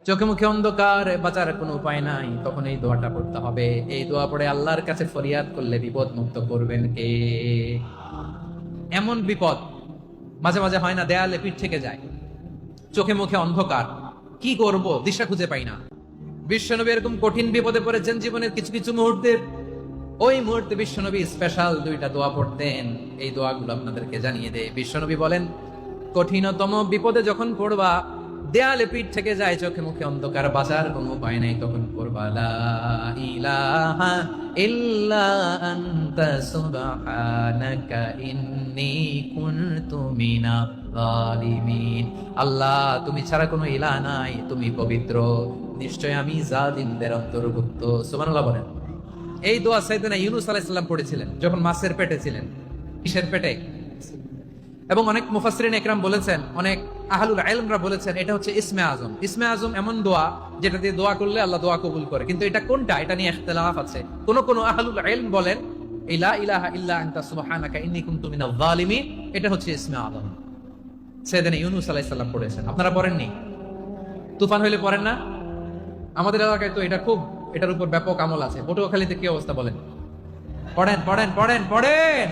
চোখে মুখে অন্ধকার, বাঁচার কোনো উপায় নাই, তখন এই দোয়াটা পড়তে হবে। এই দোয়া পড়ে আল্লাহর কাছে ফরিয়াদ করলে বিপদ মুক্ত করবেন কে? এমন বিপদ মাঝে মাঝে হয় না, দেয়ালে পিঠ থেকে যায়, চোখে মুখে অন্ধকার, কি করব দিশা খুঁজে পাই না। বিশ্বনবী এরকম কঠিন বিপদে পড়েছেন জীবনের কিছু কিছু মুহূর্তে। ওই মুহূর্তে বিশ্বনবী স্পেশাল দুইটা দোয়া পড়তেন। এই দোয়াগুলো আপনাদেরকে জানিয়ে দেয়। বিশ্বনবী বলেন, কঠিনতম বিপদে যখন পড়বা, দেয়ালে পিঠ থেকে যায়, চোখে মুখে অন্ধকার, বাঁচার কোনো উপায় নাই, তখন পড়বা লা ইলাহা ইল্লা আনতা সুবহানাকা ইন্নী কুনতু মিনাজ জালিমিন। আল্লাহ, তুমি ছাড়া কোনো ইলাহ নাই, তুমি পবিত্র, নিশ্চয় আমি জালিমদের অন্তর্ভুক্ত। সুবহানাল্লাহ বলেন। এই দোয়া সাইয়েদনা ইউনূস আলাইহিস সালাম পড়েছিলেন যখন মাছের পেটে ছিলেন। কিসের পেটে? এবং অনেক মুফাসসিরিন ইকরাম বলেছেন, অনেক আহলুল ইলমরা বলেছেন, এটা হচ্ছে ইসমে আজম। ইসমে আজম এমন দোয়া যেটা দিয়ে দোয়া করলে আল্লাহ দোয়া কবুল করে, কিন্তু এটা কোনটা, এটা নিয়ে ইখতিলাফ আছে। কোন আহলুল ইলম বলেন লা ইলাহা ইল্লা আনতা সুবহানাকা ইন্নী কুনতু মিনাজ জালিমিন, এটা হচ্ছে ইসমে আজম। সাইয়েদনা ইউনূস আলাইহিস সালাম পড়েছেন। আপনারা পড়েননি? তুফান হইলে পড়েন না? আমাদের এলাকায় তো এটা খুব, এটার উপর ব্যাপক আমল আছে। পটুয়াখালীতে কি অবস্থা বলেন? পড়েন পড়েন পড়েন পড়েন।